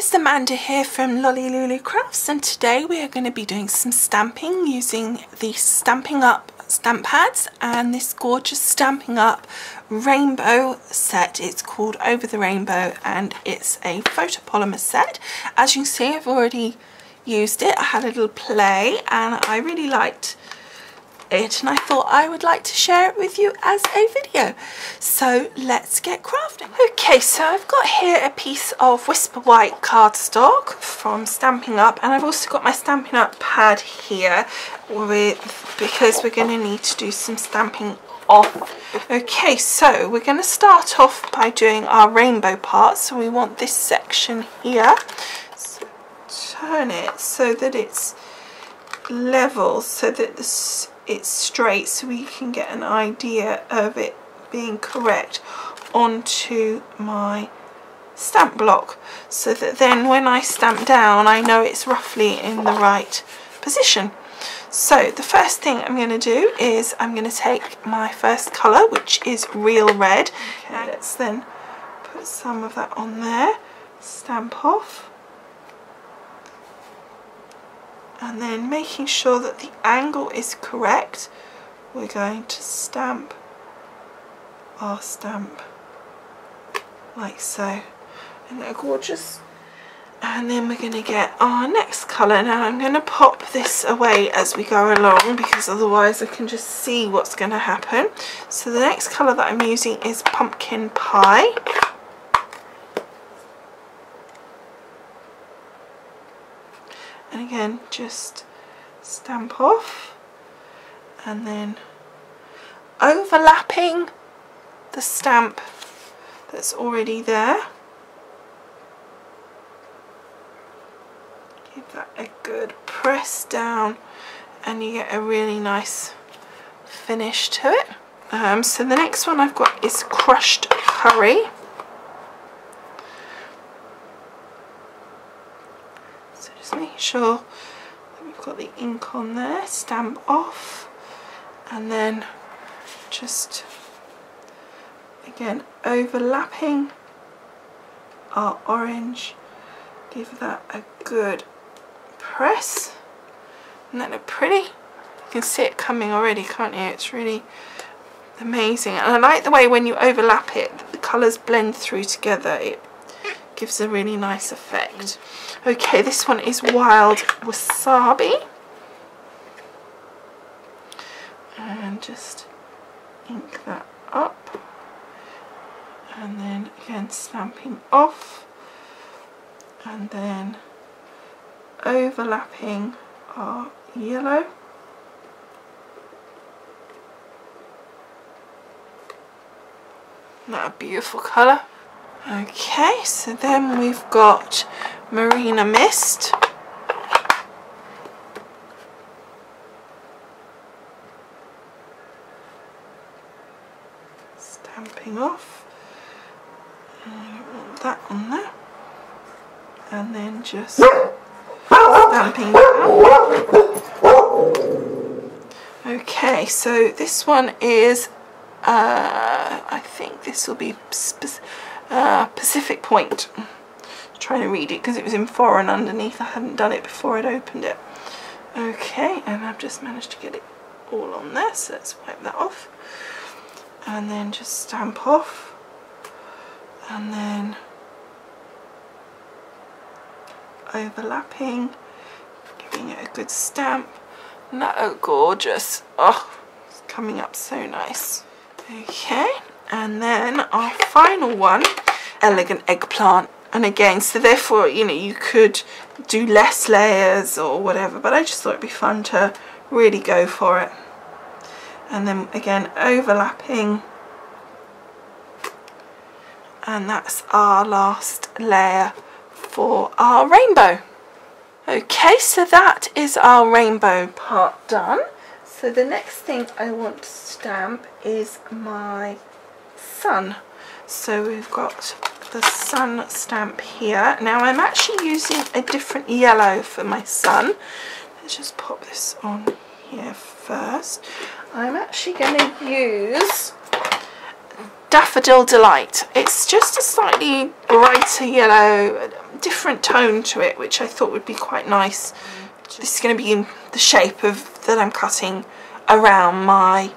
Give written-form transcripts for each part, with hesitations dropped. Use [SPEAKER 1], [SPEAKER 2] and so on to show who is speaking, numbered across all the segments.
[SPEAKER 1] guys, Amanda here from Lolli Lulu Crafts, and today we are going to be doing some stamping using the Stampin' Up stamp pads and this gorgeous Stampin' Up rainbow set. It's called Over the Rainbow and it's a photopolymer set. As you can see, I've already used it. I had a little play and I really liked it, and I thought I would like to share it with you as a video. So let's get crafting. Okay, so I've got here a piece of Whisper White cardstock from Stampin' Up, and I've also got my Stampin' Up pad here because we're going to need to do some stamping off. Okay, so we're going to start off by doing our rainbow part. So we want this section here. So turn it so that it's level, so that it's straight, so we can get an idea of it being correct onto my stamp block, so that then when I stamp down I know it's roughly in the right position. So the first thing I'm going to do is I'm going to take my first colour, which is real red. Okay, let's then put some of that on there, stamp off. And then making sure that the angle is correct, we're going to stamp our stamp like so. Isn't that gorgeous? And then we're going to get our next colour. Now I'm going to pop this away as we go along because otherwise I can just see what's going to happen. So the next colour that I'm using is Pumpkin Pie. And again, just stamp off and then overlapping the stamp that's already there. Give that a good press down and you get a really nice finish to it. So the next one I've got is Crushed Curry. Make sure that we've got the ink on there, stamp off, and then just again overlapping our orange, give that a good press. Isn't that look pretty? You can see it coming already, can't you? It's really amazing, and I like the way when you overlap it, the colours blend through together. It gives a really nice effect. Okay, this one is Wild Wasabi. And just ink that up. And then again stamping off. And then overlapping our yellow. Isn't that a beautiful colour? Okay, so then we've got Marina Mist. Stamping off. And I don't want that on there. And then just stamping down. Okay, so this one is, I think this will be Pacific Point. Trying to read it because it was in foreign underneath. I hadn't done it before I'd opened it. Okay, and I've just managed to get it all on there, so let's wipe that off and then just stamp off and then overlapping, giving it a good stamp. Isn't that gorgeous? Oh, it's coming up so nice. Okay, and then our final one, Elegant Eggplant. And again, so therefore, you know, you could do less layers or whatever, but I just thought it'd be fun to really go for it. And then again, overlapping. And that's our last layer for our rainbow. Okay, so that is our rainbow part done. So the next thing I want to stamp is my sun. So we've got the sun stamp here. Now I'm actually using a different yellow for my sun. Let's just pop this on here first. I'm actually going to use Daffodil Delight. It's just a slightly brighter yellow, different tone to it, which I thought would be quite nice. This is going to be in the shape of that I'm cutting around my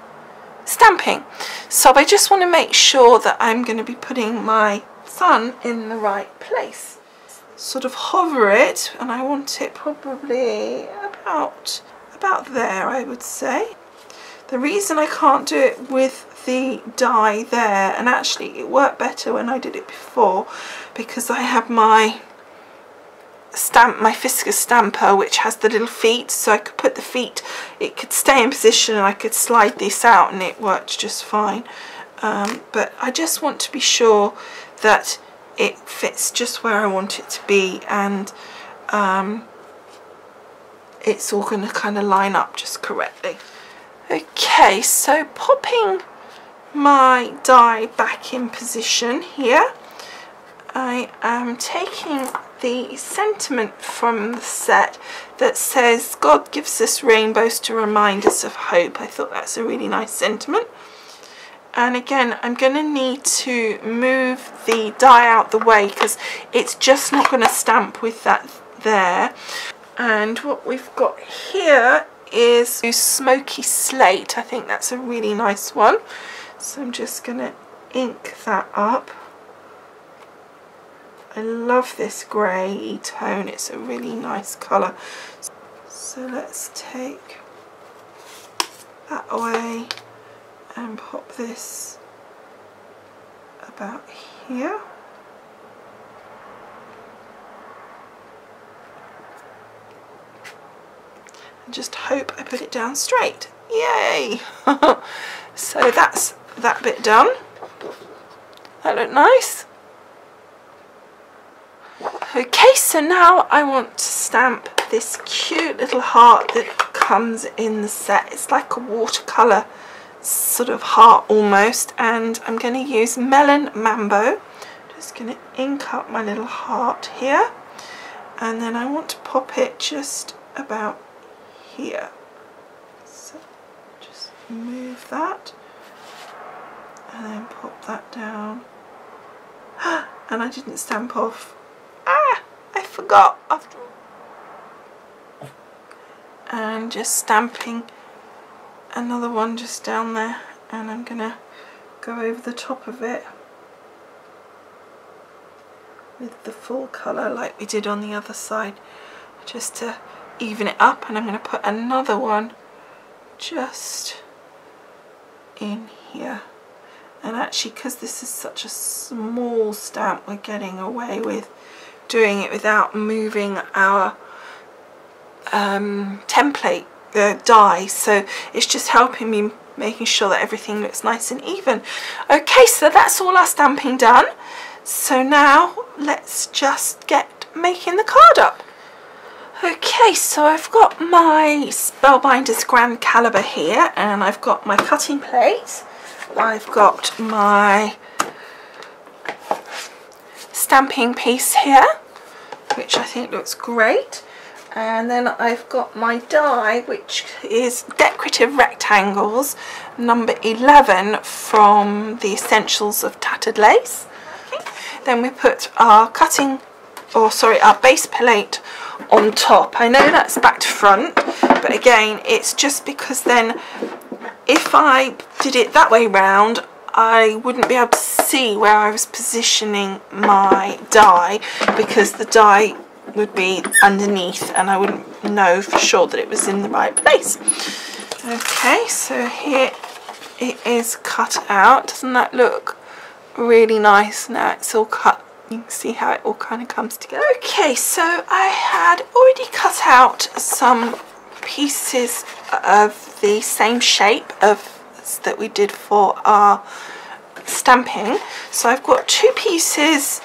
[SPEAKER 1] stamping. So I just want to make sure that I'm going to be putting my sun in the right place. Sort of hover it, and I want it probably about there, I would say. The reason I can't do it with the die there, and actually it worked better when I did it before, because I have my Fiskus stamper, which has the little feet, so I could put the feet, it could stay in position and I could slide this out and it worked just fine. But I just want to be sure that it fits just where I want it to be, and it's all going to kind of line up just correctly. Okay, so popping my die back in position here, I am taking the sentiment from the set that says God gives us rainbows to remind us of hope. I thought that's a really nice sentiment. And again, I'm going to need to move the die out the way because it's just not going to stamp with that there. And what we've got here is smoky slate. I think that's a really nice one. So I'm just going to ink that up. I love this grey tone, it's a really nice colour. So let's take that away and pop this about here. And just hope I put it down straight. Yay! So that's that bit done. That looked nice. Okay, so now I want to stamp this cute little heart that comes in the set. It's like a watercolour sort of heart almost, and I'm going to use Melon Mambo. Just going to ink up my little heart here, and then I want to pop it just about here. So just move that and then pop that down. And I didn't stamp off. I forgot. And just stamping another one just down there, and I'm gonna go over the top of it with the full colour like we did on the other side, just to even it up. And I'm going to put another one just in here. And actually, because this is such a small stamp, we're getting away with doing it without moving our template, the die, so it's just helping me making sure that everything looks nice and even. Okay, so that's all our stamping done. So now let's just get making the card up. Okay, so I've got my Spellbinders Grand Caliber here, and I've got my cutting plate, I've got my stamping piece here, which I think looks great, and then I've got my die, which is Decorative Rectangles number 11 from the Essentials of Tattered Lace. Okay. Then we put our our base plate on top. I know that's back to front, but again, it's just because then if I did it that way round, I wouldn't be able to see where I was positioning my die, because the die would be underneath and I wouldn't know for sure that it was in the right place. Okay, so here it is cut out. Doesn't that look really nice? Now it's all cut. You can see how it all kind of comes together. Okay, so I had already cut out some pieces of the same shape that we did for our stamping. So I've got two pieces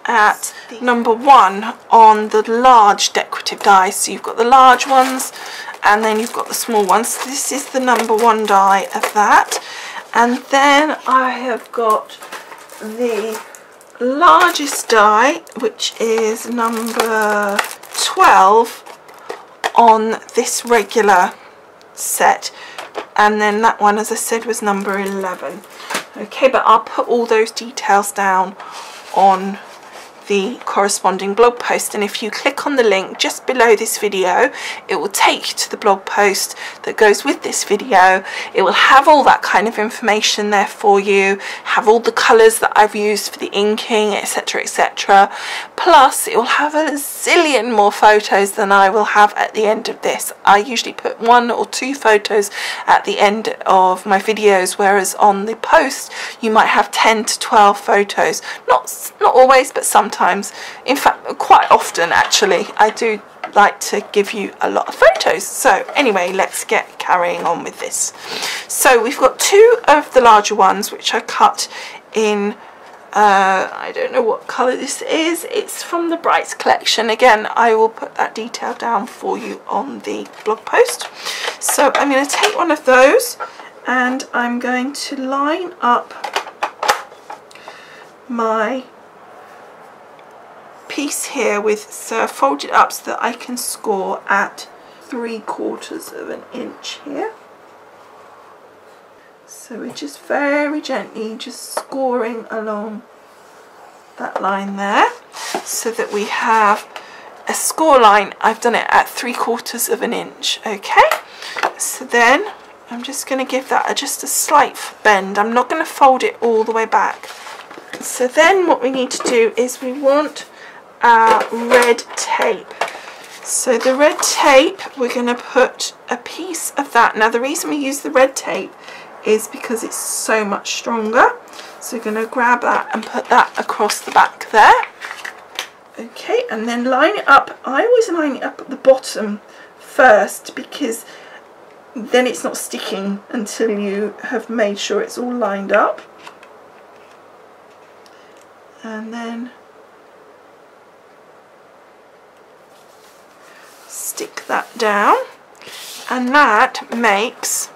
[SPEAKER 1] at number 1 on the large decorative dies. So you've got the large ones and then you've got the small ones. So this is the number 1 die of that. And then I have got the largest die, which is number 12 on this regular set, and then that one, as I said, was number 11. Okay, but I'll put all those details down on the corresponding blog post, and if you click on the link just below this video, it will take you to the blog post that goes with this video. It will have all that kind of information there for you, have all the colours that I've used for the inking, etc, etc, plus it will have a zillion more photos than I will have at the end of this. I usually put 1 or 2 photos at the end of my videos, whereas on the post you might have 10 to 12 photos. Not always, but sometimes. In fact, quite often actually. I do like to give you a lot of photos. So anyway, let's get carrying on with this. So we've got 2 of the larger ones which I cut in I don't know what colour this is. It's from the Brights collection. Again, I will put that detail down for you on the blog post. So I'm going to take one of those and I'm going to line up my piece here with, so I fold it up so that I can score at 3/4 of an inch here. So we're just very gently just scoring along that line there so that we have a score line. I've done it at 3/4 of an inch. Okay, so then I'm just going to give that just a slight bend. I'm not going to fold it all the way back. So then what we need to do is we want our red tape. So the red tape, we're going to put a piece of that. Now the reason we use the red tape is because it's so much stronger. So we're going to grab that and put that across the back there. Okay, and then line it up. I always line it up at the bottom first because then it's not sticking until you have made sure it's all lined up. And then stick that down, and that makes,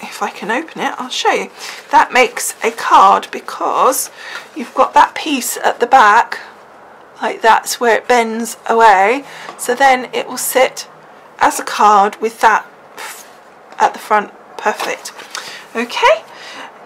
[SPEAKER 1] if I can open it I'll show you, that makes a card because you've got that piece at the back, like that's where it bends away, so then it will sit as a card with that at the front. Perfect. Okay,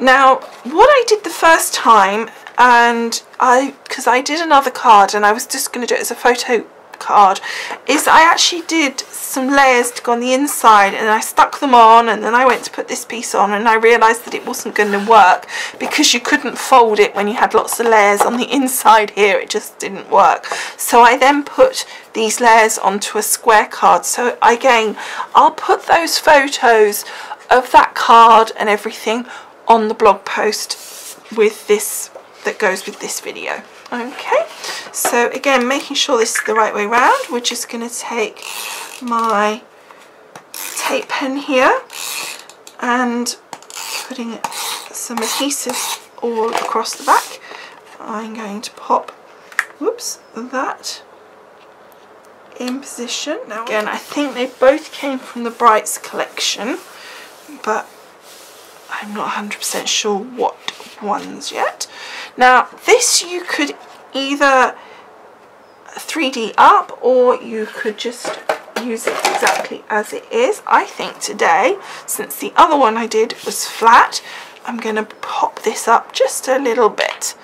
[SPEAKER 1] now what I did the first time, and because I did another card and I was just going to do it as a photo card, is I actually did some layers to go on the inside and I stuck them on, and then I went to put this piece on and I realised that it wasn't going to work because you couldn't fold it when you had lots of layers on the inside here. It just didn't work. So I then put these layers onto a square card. So again, I'll put those photos of that card and everything on the blog post with this, that goes with this video. Okay, so again, making sure this is the right way round, we're just going to take my tape pen here and putting some adhesive all across the back. I'm going to pop, whoops, that in position. Now again, I think they both came from the Brights collection, but I'm not 100% sure what ones yet. Now this you could either 3D up or you could just use it exactly as it is. I think today, since the other one I did was flat, I'm going to pop this up just a little bit.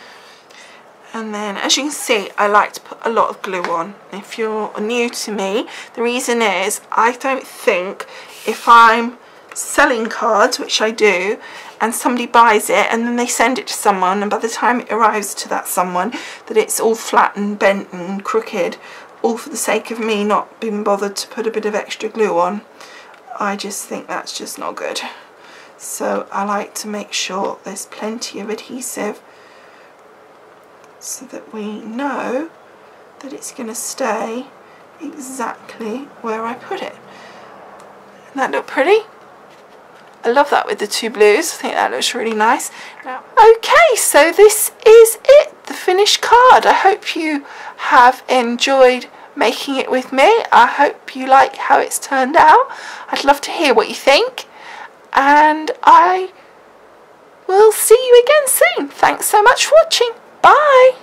[SPEAKER 1] And then as you can see, I like to put a lot of glue on. If you're new to me, the reason is I don't think if I'm selling cards, which I do, and somebody buys it and then they send it to someone, and by the time it arrives to that someone that it's all flat and bent and crooked, all for the sake of me not being bothered to put a bit of extra glue on, I just think that's just not good. So I like to make sure there's plenty of adhesive so that we know that it's going to stay exactly where I put it. Doesn't that look pretty? I love that with the 2 blues. I think that looks really nice. Now, okay, so this is it, the finished card. I hope you have enjoyed making it with me. I hope you like how it's turned out. I'd love to hear what you think, and I will see you again soon. Thanks so much for watching. Bye.